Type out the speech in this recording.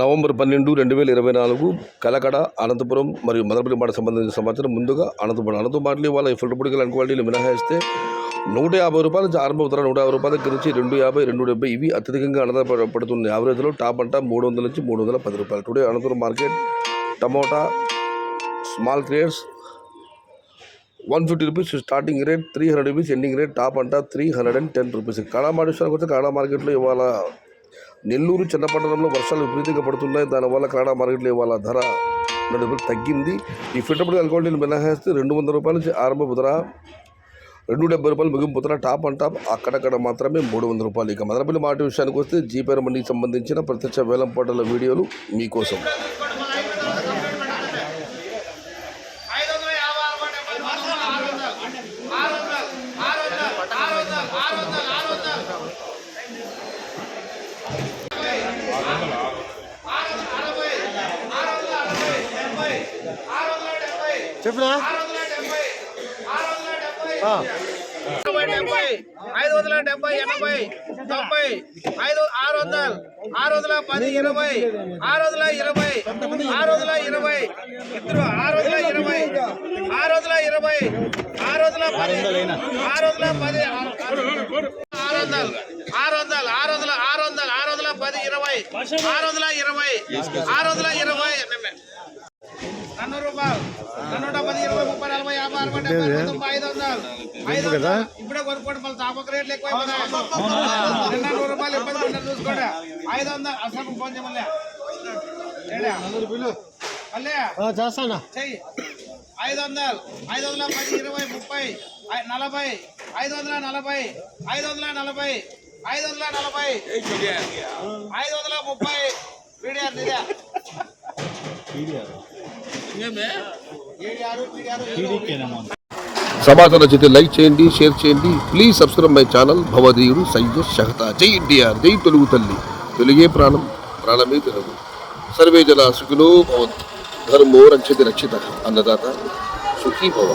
November 12, 2024 Kalakada, Anantapuram మరియు మదనపల్లి మాట సంబంధించిన సమాచారం. ముందుగా అనంతపురం మాటలు ఇవాళ ఫిల్టర్ పొడికల్ క్వాలిటీలు మినహాయిస్తే ₹150 నుంచి ఆరంభ ధర ₹150 దగ్గర నుంచి $250, $270 ఇవి అత్యధికంగా ఆధారపడుతున్న యావరేజ్లో టాప్ అంట $300 నుంచి $310. Today Anantapur market tomato small crates ₹150 starting rate, ₹300 ending rate, top అంట ₹310. కాడా విషయానికి వస్తే కాడా మార్కెట్లో ఇవాళ నెల్లూరు చెన్నపట్టణంలో వర్షాలు విపరీతంగా పడుతున్నాయి. దానివల్ల కన్నడ మార్కెట్లో ఇవాళ ధర ₹100 తగ్గింది. ఈ ఫిల్టర్ క్వాలిటీలు మినహాయిస్తే ₹200 నుంచి ఆరంభ ధర, ₹270 ముగింపు ధర, టాప్ అండ్ టాప్ అక్కడక్కడ మాత్రమే ₹300. ఇక మదనపల్లి మాట విషయానికి వస్తే జీపేర మండికి సంబంధించిన ప్రత్యక్ష వేలం పాటల వీడియోలు మీకోసం. చెప్పనా 570, 570, 80, 90, 600, 610, 20, 620, 620, ఇద్దరు 620, 620, 610, 620, ఇప్పుడే కొనుక్కోండి. మళ్ళీ తాపక రేట్లు ఎక్కువ ₹200 ఇబ్బంది చూసుకోండి. 500 అసలు ఫోన్ చేయమల్లా చేస్తానా చెయ్యి. 500, 510, 20, 30, 40, 540, 540, 540, 530 సమాచారం నచ్చితే లైక్ చేయండి, షేర్ చేయండి. Please subscribe my channel. భవదీయుడు సయ్యద్ షహతా. జై ఎన్టీఆర్, జై తెలుగు తల్లి. తెలుగే ప్రాణం, ప్రాణమే తెలుగు. సర్వే జన సుఖినో భవంతు. ధర్మో రక్షతి రక్షిత. అన్నదాత సుఖీ భవ.